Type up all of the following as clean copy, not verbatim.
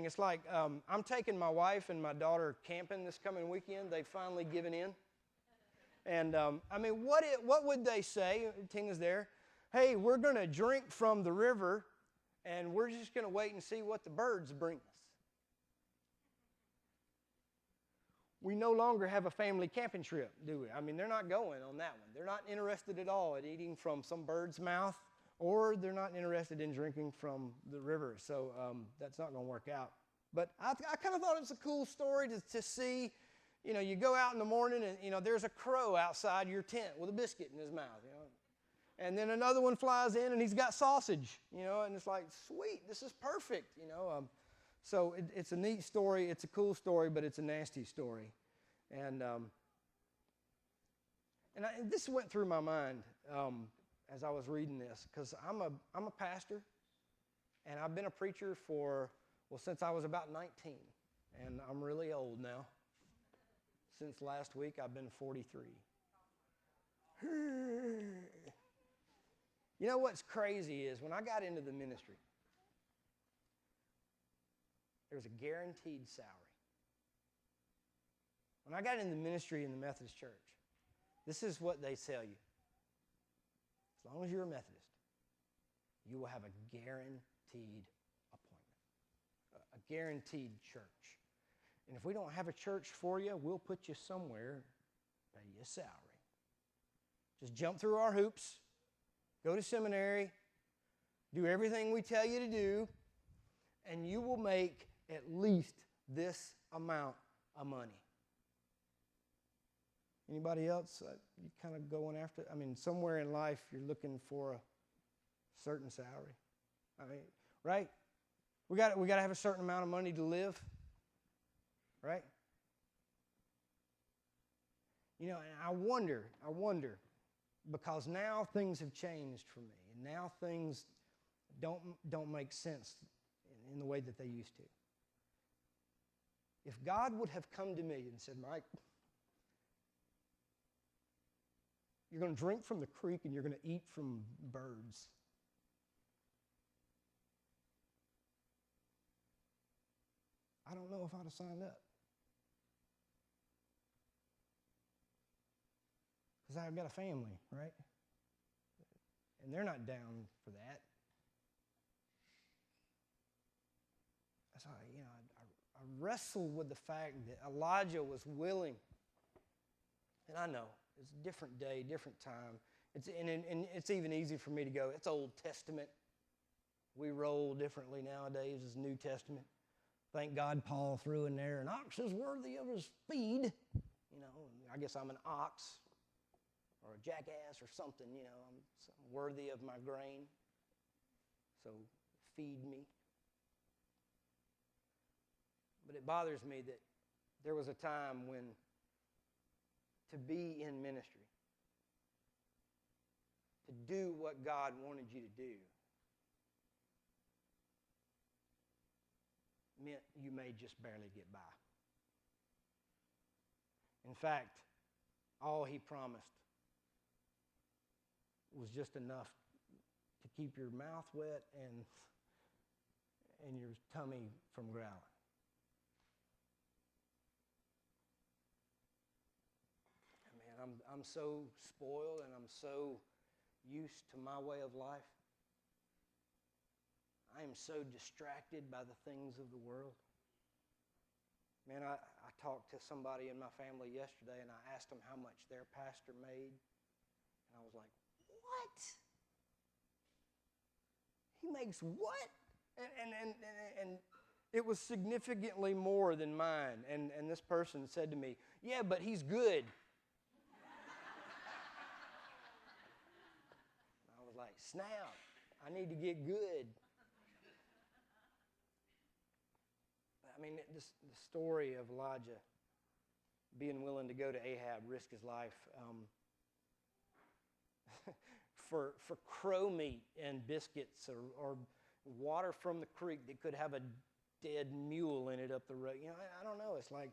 It's like I'm taking my wife and my daughter camping this coming weekend. They've finally given in. And, what would they say? Tina's there. Hey, we're going to drink from the river, and we're just going to wait and see what the birds bring us. We no longer have a family camping trip, do we? I mean, they're not going on that one. They're not interested at all in eating from some bird's mouth, or they're not interested in drinking from the river. So that's not going to work out. But I kind of thought it was a cool story to see. You know, you go out in the morning and, you know, there's a crow outside your tent with a biscuit in his mouth, you know. And then another one flies in and he's got sausage, you know, and it's like, sweet, this is perfect, you know. So it's a neat story. It's a cool story, but it's a nasty story. And this went through my mind as I was reading this, because I'm a pastor, and I've been a preacher since I was about 19, and I'm really old now. Since last week, I've been 43. You know what's crazy is when I got into the ministry, there was a guaranteed salary. When I got into the ministry in the Methodist Church, this is what they tell you. As long as you're a Methodist, you will have a guaranteed appointment, a guaranteed church. And if we don't have a church for you, we'll put you somewhere, pay you a salary. Just jump through our hoops, go to seminary, do everything we tell you to do, and you will make at least this amount of money. Anybody else? You kind of going after? I mean, somewhere in life you're looking for a certain salary. I mean, right? We got to have a certain amount of money to live. Right? You know, and I wonder, because now things have changed for me, and now things don't make sense in the way that they used to. If God would have come to me and said, Mike, you're going to drink from the creek and you're going to eat from birds. I don't know if I'd have signed up. Because I've got a family, right? And they're not down for that. So, you know, I wrestled with the fact that Elijah was willing. And I know, it's a different day, different time. And it's even easy for me to go, it's Old Testament. We roll differently nowadays as New Testament. Thank God Paul threw in there, an ox is worthy of his feed. You know, I guess I'm an ox or a jackass or something, you know. I'm worthy of my grain. So feed me. But it bothers me that there was a time when to be in ministry, to do what God wanted you to do, meant you may just barely get by. In fact, all he promised was just enough to keep your mouth wet and your tummy from growling. Man, I'm so spoiled and I'm so used to my way of life. I am so distracted by the things of the world. Man, I talked to somebody in my family yesterday and I asked them how much their pastor made. And I was like, what? He makes what? And it was significantly more than mine. And this person said to me, yeah, but he's good. I was like, snap, I need to get good. I mean, the story of Elijah being willing to go to Ahab, risk his life for crow meat and biscuits or water from the creek that could have a dead mule in it up the road. You know, I don't know. It's like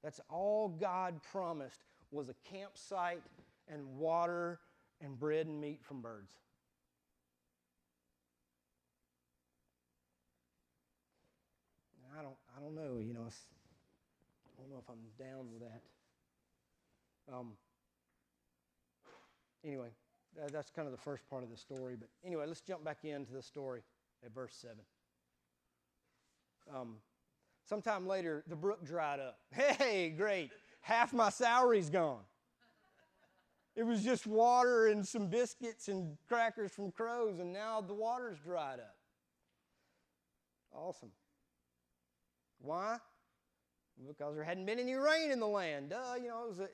that's all God promised was a campsite and water and bread and meat from birds. don't know, I don't know if I'm down with that. Anyway, that's kind of the first part of the story. But anyway, let's jump back into the story at verse 7. Sometime later, the brook dried up. Hey, great. Half my salary's gone. It was just water and some biscuits and crackers from crows, and now the water's dried up. Awesome. Why? Because there hadn't been any rain in the land. Duh,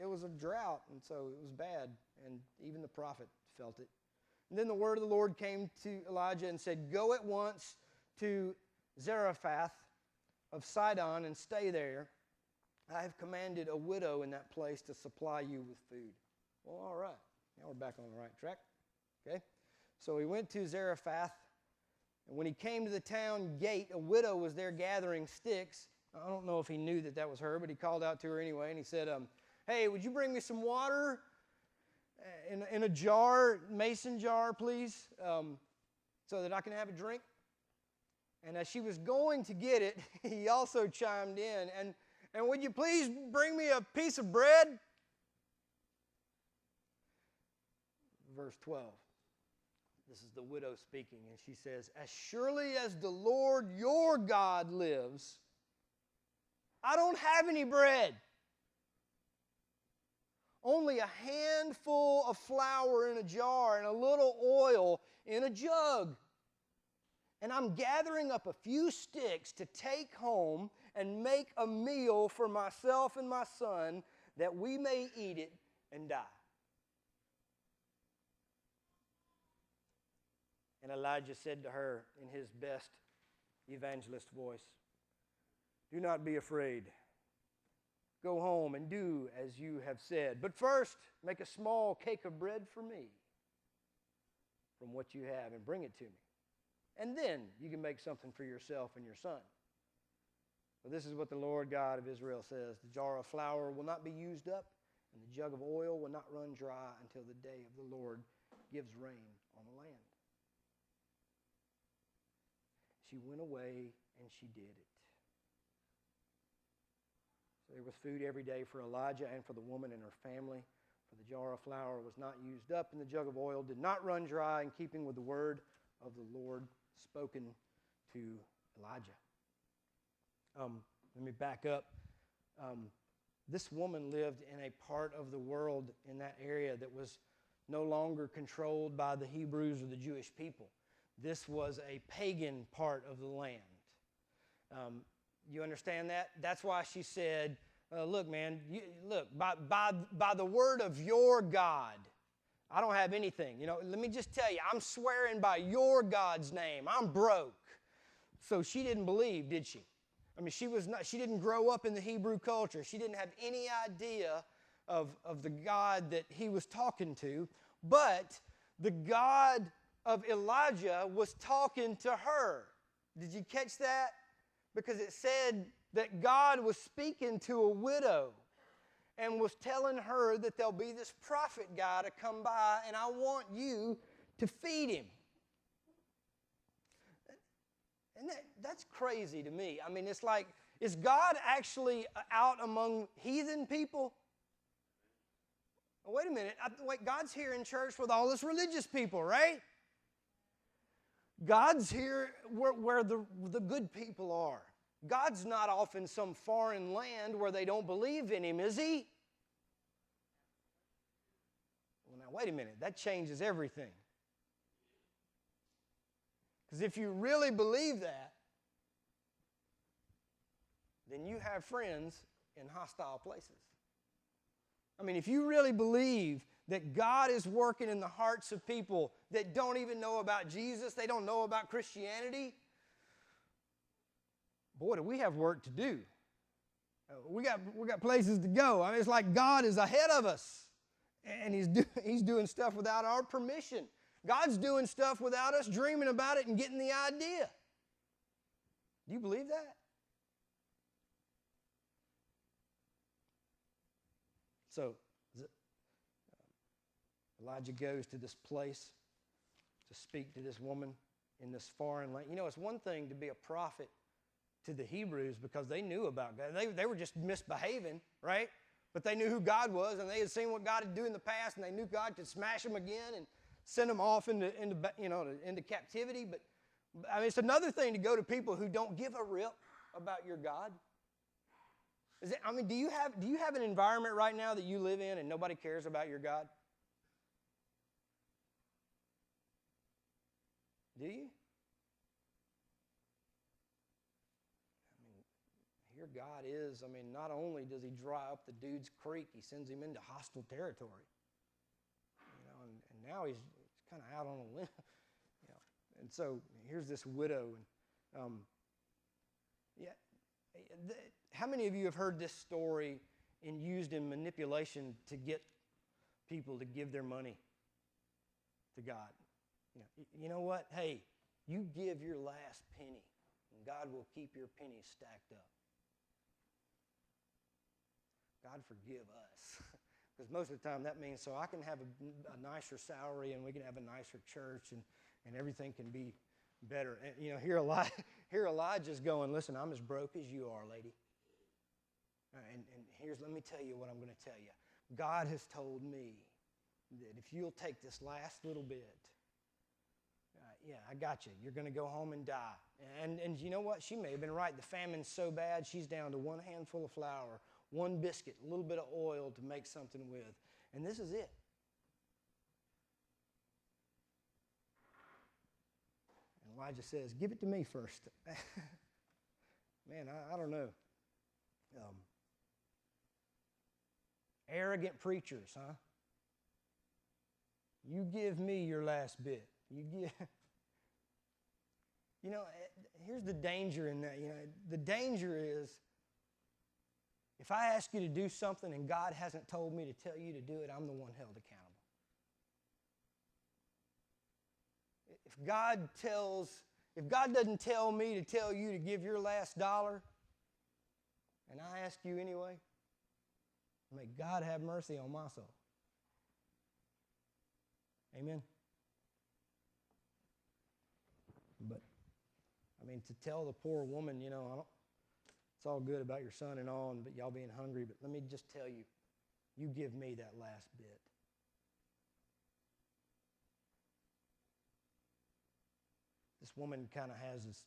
it was a drought, and so it was bad, and even the prophet felt it. And then the word of the Lord came to Elijah and said, "Go at once to Zarephath of Sidon and stay there. I have commanded a widow in that place to supply you with food." Well, all right. Now we're back on the right track. Okay? So he went to Zarephath, and when he came to the town gate, a widow was there gathering sticks. I don't know if he knew that was her, but he called out to her anyway, and he said, "Hey, would you bring me some water in a jar, mason jar, please, so that I can have a drink?" And as she was going to get it, he also chimed in, and would you please bring me a piece of bread? Verse 12. This is the widow speaking, and she says, "As surely as the Lord your God lives, I don't have any bread. Only a handful of flour in a jar and a little oil in a jug. And I'm gathering up a few sticks to take home and make a meal for myself and my son, that we may eat it and die." And Elijah said to her in his best evangelist voice, "Do not be afraid. Go home and do as you have said. But first, make a small cake of bread for me from what you have and bring it to me. And then you can make something for yourself and your son. For this is what the Lord God of Israel says: the jar of flour will not be used up, and the jug of oil will not run dry until the day of the Lord gives rain on the land." She went away and she did it. So there was food every day for Elijah and for the woman and her family. For the jar of flour was not used up, and the jug of oil did not run dry, in keeping with the word of the Lord spoken to Elijah. Let me back up. This woman lived in a part of the world in that area that was no longer controlled by the Hebrews or the Jewish people. This was a pagan part of the land. You understand that? That's why she said, "Look, man, by the word of your God, I don't have anything. Let me just tell you, I'm swearing by your God's name. I'm broke." So she didn't believe, did she? I mean, she didn't grow up in the Hebrew culture. She didn't have any idea of the God that he was talking to. But the God of Elijah was talking to her. Did you catch that? Because it said that God was speaking to a widow and was telling her that there'll be this prophet guy to come by, and I want you to feed him. And that's crazy to me. I mean, it's like, is God actually out among heathen people? Wait a minute. God's here in church with all us religious people, right? God's here where the good people are. God's not off in some foreign land where they don't believe in him, is he? Well, now, wait a minute. That changes everything. Because if you really believe that, then you have friends in hostile places. I mean, if you really believe that God is working in the hearts of people that don't even know about Jesus, they don't know about Christianity, boy, do we have work to do. We got places to go. I mean, it's like God is ahead of us, and He's doing stuff without our permission. God's doing stuff without us dreaming about it and getting the idea. Do you believe that? So Elijah goes to this place to speak to this woman in this foreign land. It's one thing to be a prophet to the Hebrews because they knew about God. They were just misbehaving, right? But they knew who God was, and they had seen what God had done in the past, and they knew God could smash them again and send them off into captivity. But I mean, it's another thing to go to people who don't give a rip about your God. Do you have an environment right now that you live in and nobody cares about your God? Do you? Here God is, not only does he dry up the dude's creek, he sends him into hostile territory. And now he's kind of out on a limb. And so here's this widow. And how many of you have heard this story and used in manipulation to get people to give their money to God? You know what? Hey, you give your last penny, and God will keep your pennies stacked up. God forgive us. Because most of the time that means so I can have a nicer salary and we can have a nicer church and everything can be better. And here Elijah's going, listen, I'm as broke as you are, lady. And let me tell you what I'm going to tell you. God has told me that if you'll take this last little bit, I got you. You're going to go home and die. And you know what? She may have been right. The famine's so bad, she's down to one handful of flour, one biscuit, a little bit of oil to make something with. And this is it. And Elijah says, give it to me first. Man, I don't know. Arrogant preachers, huh? You give me your last bit. Here's the danger in that. The danger is if I ask you to do something and God hasn't told me to tell you to do it, I'm the one held accountable. If God doesn't tell me to tell you to give your last dollar, and I ask you anyway, may God have mercy on my soul. Amen? But, to tell the poor woman, it's all good about your son and all, but y'all being hungry, but let me just tell you, you give me that last bit. This woman kind of has this,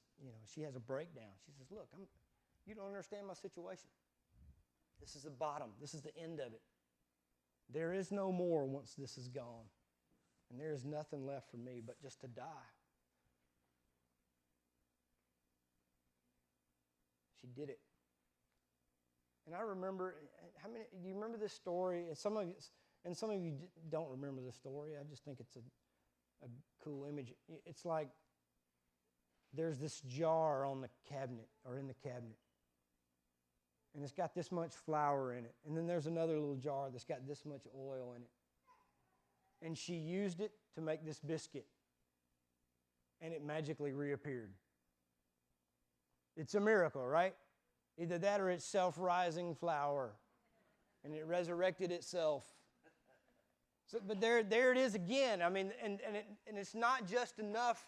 she has a breakdown. She says, look, you don't understand my situation. This is the bottom. This is the end of it. There is no more once this is gone. And there is nothing left for me but just to die. She did it. And I remember, do you remember this story? And some of you don't remember the story. I just think it's a cool image. It's like there's this jar on the cabinet or in the cabinet. And it's got this much flour in it. And then there's another little jar that's got this much oil in it. And she used it to make this biscuit. And it magically reappeared. It's a miracle, right? Either that or it's self-rising flour. And it resurrected itself. So, but there it is again. And it's not just enough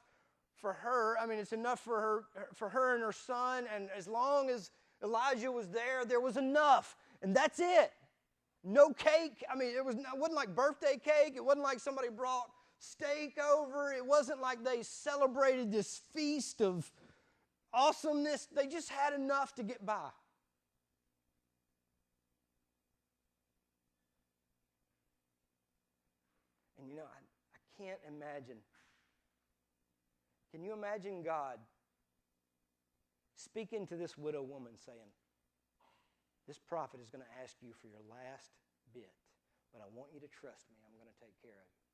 for her. It's enough for her and her son. And as long as Elijah was there, there was enough. And that's it. No cake. It wasn't like birthday cake. It wasn't like somebody brought steak over. It wasn't like they celebrated this feast of awesomeness. They just had enough to get by. And I can't imagine. Can you imagine God speaking to this widow woman saying, this prophet is going to ask you for your last bit, but I want you to trust me. I'm going to take care of you.